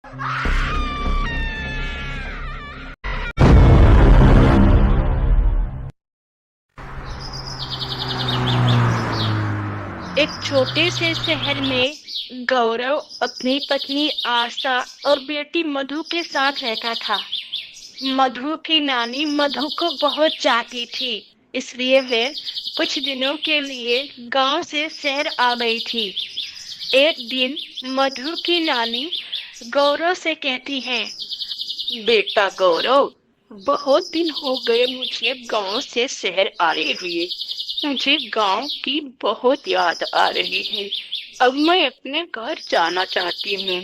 एक छोटे से शहर में गौरव अपनी पत्नी आशा और बेटी मधु के साथ रहता था। मधु की नानी मधु को बहुत चाहती थी, इसलिए वे कुछ दिनों के लिए गांव से शहर आ गई थी। एक दिन मधु की नानी गौरव से कहती है, बेटा गौरव, बहुत दिन हो गए मुझे गांव से शहर आए हुए। मुझे गांव की बहुत याद आ रही है। अब मैं अपने घर जाना चाहती हूँ।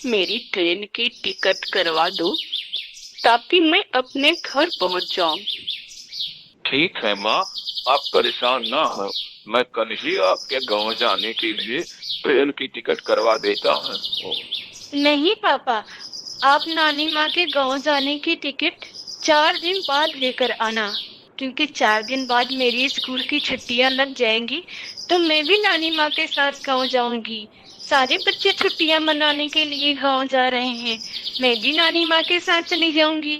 मेरी ट्रेन की टिकट करवा दो ताकि मैं अपने घर पहुँच जाऊँ। ठीक है माँ, आप परेशान ना हो। मैं कल ही आपके गांव जाने के लिए ट्रेन की टिकट करवा देता हूँ। नहीं पापा, आप नानी माँ के गांव जाने की टिकट 4 दिन बाद लेकर आना, क्योंकि 4 दिन बाद मेरी स्कूल की छुट्टियां लग जाएंगी, तो मैं भी नानी माँ के साथ गांव जाऊंगी। सारे बच्चे छुट्टियां मनाने के लिए गांव जा रहे हैं, मैं भी नानी माँ के साथ चली जाऊंगी।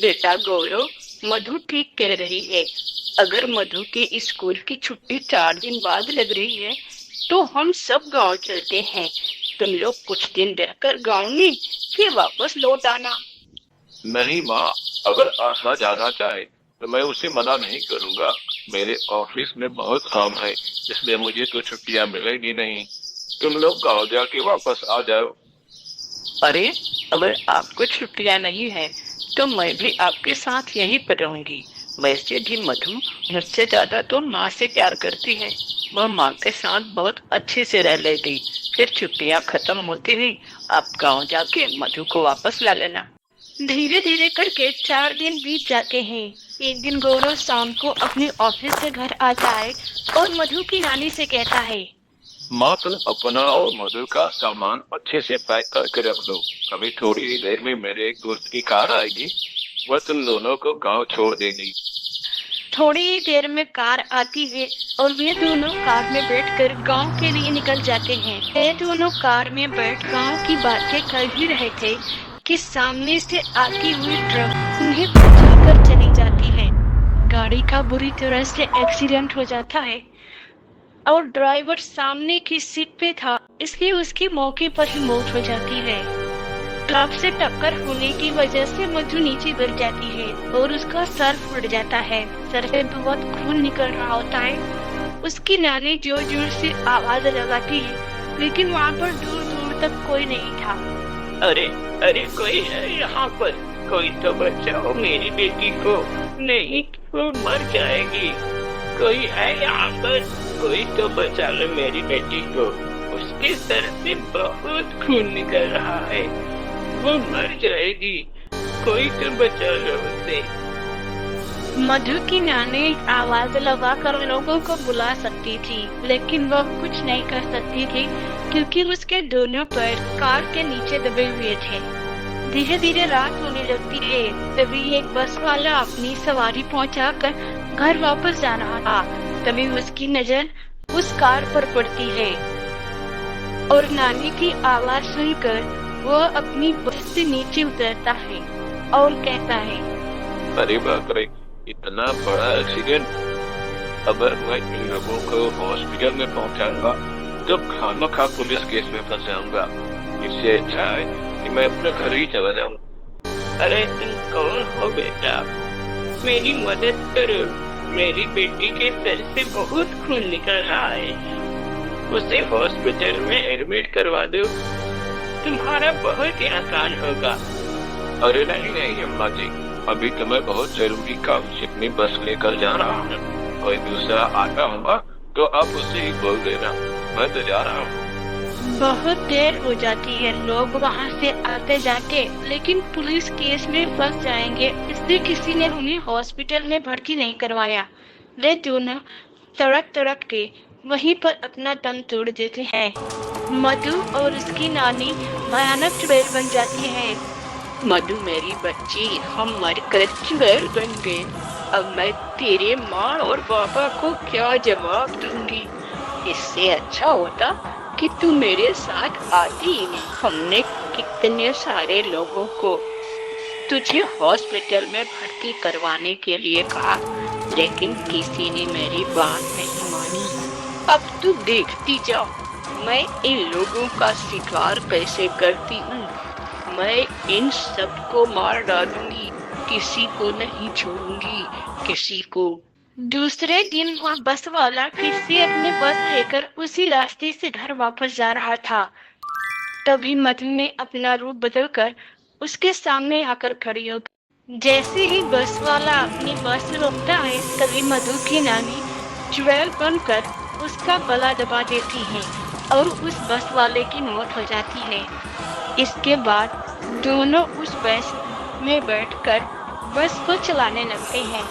बेटा गौरव, मधु ठीक कह रही है। अगर मधु की स्कूल की छुट्टी 4 दिन बाद लग रही है, तो हम सब गांव चलते हैं। तुम लोग कुछ दिन रहकर गांव में फिर वापस लौट आना। नहीं माँ, अगर आशा जाना चाहे तो मैं उसे मना नहीं करूँगा। मेरे ऑफिस में बहुत काम है, इसलिए मुझे तो छुट्टियाँ मिलेगी नहीं। तुम लोग गाँव जाके वापस आ जाओ। अरे, अगर आपको छुट्टियां नहीं है तो मैं भी आपके साथ यहीं पर रहूंगी। वैसे भी मधु मुझसे ज्यादा तो माँ से प्यार करती है। वह माँ के साथ बहुत अच्छे से रह लेगी। फिर छुट्टियां खत्म होती ही आप गांव जाके मधु को वापस ला लेना। धीरे धीरे करके 4 दिन बीत जाते हैं। एक दिन गौरव शाम को अपने ऑफिस से घर आता है और मधु की नानी से कहता है, माँ, तुम अपना और मधु का सामान अच्छे से पैक करके रख दो। अभी थोड़ी ही देर में मेरे एक दोस्त की कार आएगी, वह तुम दोनों को गांव छोड़ देगी। थोड़ी ही देर में कार आती है और वे दोनों कार में बैठकर गांव के लिए निकल जाते हैं। वे दोनों कार में बैठ गांव की बातें कर ही रहे थे कि सामने से आती हुई ट्रक उन्हें कुचलकर चली जाती है। गाड़ी का बुरी तरह से एक्सीडेंट हो जाता है और ड्राइवर सामने की सीट पे था, इसलिए उसकी मौके पर ही मौत हो जाती है। ट्रक से टक्कर होने की वजह से मधु नीचे गिर जाती है और उसका सर फूट जाता है। सर से बहुत खून निकल रहा होता है। उसकी नानी जोर जोर से आवाज लगाती है, लेकिन वहाँ पर दूर दूर तक कोई नहीं था। अरे अरे, कोई है यहाँ पर? कोई तो बचाओ मेरी बेटी को, नहीं वो मर जाएगी। कोई है यहाँ पर? कोई तो बचा लो मेरी बेटी को, उसके सर से बहुत खून निकल रहा है, वो मर जाएगी। कोई तो बचा लो उसे। मधु की नानी आवाज लगाकर लोगों को बुला सकती थी, लेकिन वह कुछ नहीं कर सकती थी क्योंकि उसके दोनों पैर कार के नीचे दबे हुए थे। धीरे धीरे रात होने लगती है, तभी एक बस वाला अपनी सवारी पहुंचाकर घर वापस जा रहा था। तभी उसकी नजर उस कार पर पड़ती है और नानी की आवाज सुनकर वो अपनी बस से नीचे उतरता है और कहता है, अरे बाप रे, इतना बड़ा एक्सीडेंट! अगर मैं इन लोगों को हॉस्पिटल में पहुंचाऊंगा तो खामखा पुलिस केस में फंस जाऊंगा। इससे अच्छा है कि मैं अपने घर ही चला जाऊं। अरे तुम कौन हो बेटा? मेरी मदद करो, मेरी बेटी के सर से बहुत खून निकल रहा है, उसे हॉस्पिटल में एडमिट करवा दो, तुम्हारा बहुत ही आसान होगा। अरे नहीं नहीं अम्मा जी, अभी तो मैं बहुत जरूरी काम से अपनी बस लेकर जा रहा हूँ। कोई दूसरा आता होगा तो आप उसे ही बोल देना, मैं तो जा रहा हूँ। बहुत देर हो जाती है। लोग वहाँ से आते जाते, लेकिन पुलिस केस में फंस जाएंगे, इसलिए किसी ने उन्हें हॉस्पिटल में भर्ती नहीं करवाया। वे दोनों तड़क तड़क के वहीं पर अपना दम तोड़ देते हैं। मधु और उसकी नानी भयानक चुड़ैल बन जाती है। मधु मेरी बच्ची, हम मरकर चुड़ैल बन गए। अब मैं तेरे माँ और पापा को क्या जवाब दूंगी? इससे अच्छा होता कि तू मेरे साथ आती। हमने कितने सारे लोगों को तुझे हॉस्पिटल में भर्ती करवाने के लिए कहा, लेकिन किसी ने मेरी बात नहीं मानी। अब तू देखती जा, मैं इन लोगों का शिकार कैसे करती हूँ। मैं इन सबको मार डालूंगी, किसी को नहीं छोड़ूंगी, किसी को। दूसरे दिन वह बस वाला फिर से अपने बस लेकर उसी रास्ते से घर वापस जा रहा था। तभी मधु ने अपना रूप बदलकर उसके सामने आकर खड़ी हो गई। जैसे ही बस वाला अपनी बस रोकता है, तभी मधु की नानी ज्वेल बनकर उसका गला दबा देती है और उस बस वाले की मौत हो जाती है। इसके बाद दोनों उस बस में बैठकर बस को चलाने लगते हैं।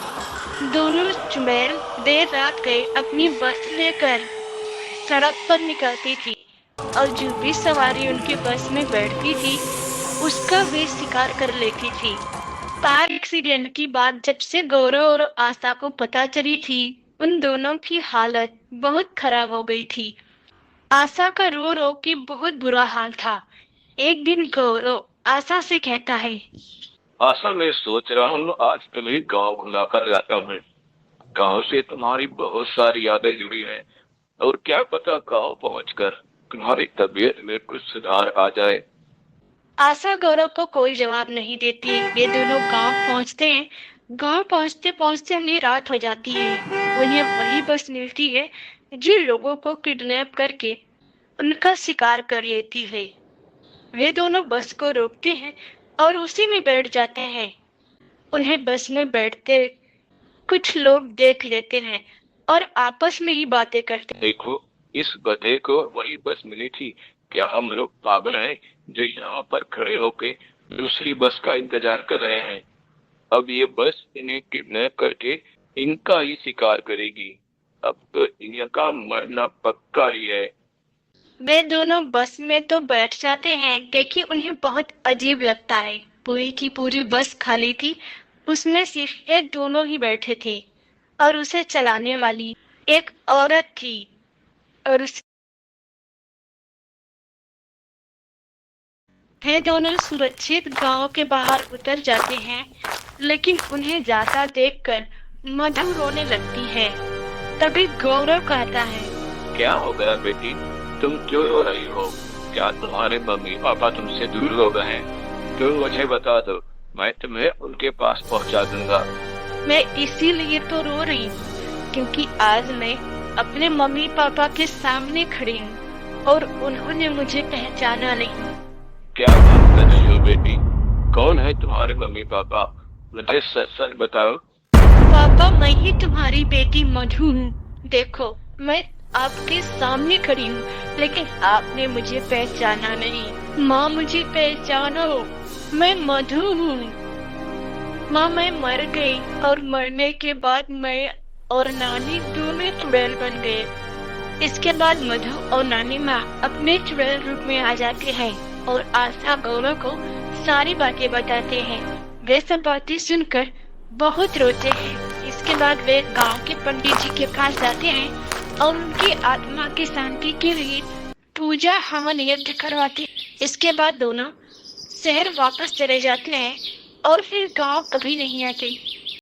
दोनों चुड़ैल देर रात गए अपनी बस लेकर सड़क पर निकलती थी और जो भी सवारी उनकी बस में बैठती थी उसका वे शिकार कर लेती थी। कार एक्सीडेंट की बात जब से गौरव और आशा को पता चली थी, उन दोनों की हालत बहुत खराब हो गई थी। आशा का रो रो के बहुत बुरा हाल था। एक दिन गौरव आशा से कहता है, आशा मैं सोच रहा हूँ आज तुम्हें गाँव बुलाकर जाता हूँ। गाँव से तुम्हारी बहुत सारी यादें जुड़ी हैं और क्या पता गाँव पहुँचकर तुम्हारी तबीयत में कुछ सुधार आ जाए। आशा गौरव को कोई जवाब नहीं देती। वे दोनों गांव पहुंचते हैं। गांव पहुंचते पहुंचते उन्हें रात हो जाती है। उन्हें वही बस मिलती है जो लोगों को किडनैप करके उनका शिकार कर लेती है। वे दोनों बस को रोकते हैं और उसी में बैठ जाते हैं। उन्हें बस में बैठते कुछ लोग देख लेते हैं और आपस में ही बातें करते हैं। देखो, इस गधे को वही बस मिली थी। क्या हम लोग पागल हैं जो यहाँ पर खड़े होके दूसरी बस का इंतजार कर रहे हैं? अब ये बस इन्हें किडनैप करके इनका ही शिकार करेगी। अब तो इनका मरना पक्का ही है। वे दोनों बस में तो बैठ जाते हैं, लेकिन उन्हें बहुत अजीब लगता है। पूरी की पूरी बस खाली थी। उसमें सिर्फ एक दोनों ही बैठे थे और उसे चलाने वाली एक औरत थी और उस वे दोनों सुरक्षित गांव के बाहर उतर जाते हैं, लेकिन उन्हें जाता देखकर मधु रोने लगती है। तभी गौरव कहता है, क्या हो गया बेटी, तुम क्यों रो रही हो? क्या तुम्हारे मम्मी पापा तुमसे दूर हो गए हैं? तुम मुझे बता दो, मैं तुम्हें उनके पास पहुंचा दूंगा। मैं इसीलिए तो रो रही हूँ क्योंकि आज मैं अपने मम्मी पापा के सामने खड़ी हूँ और उन्होंने मुझे पहचाना नहीं। क्या बात कर रही हो बेटी? कौन है तुम्हारे मम्मी पापा? मुझे सच सच बताओ। पापा, मैं ही तुम्हारी बेटी मधु हूँ। देखो, मैं आपके सामने खड़ी हूँ, लेकिन आपने मुझे पहचाना नहीं। माँ, मुझे पहचानो, मैं मधु हूँ। माँ, मैं मर गई और मरने के बाद मैं और नानी दोनों चुड़ैल बन गए। इसके बाद मधु और नानी माँ अपने चुड़ैल रूप में आ जाते हैं और आशा गौरव को सारी बातें बताते हैं। वे सब बातें सुनकर बहुत रोते हैं। इसके बाद वे गांव के पंडित जी के पास जाते हैं और उनकी आत्मा की शांति के लिए पूजा हवन यज्ञ करवाते हैं। इसके बाद दोनों शहर वापस चले जाते हैं और फिर गांव कभी नहीं आते।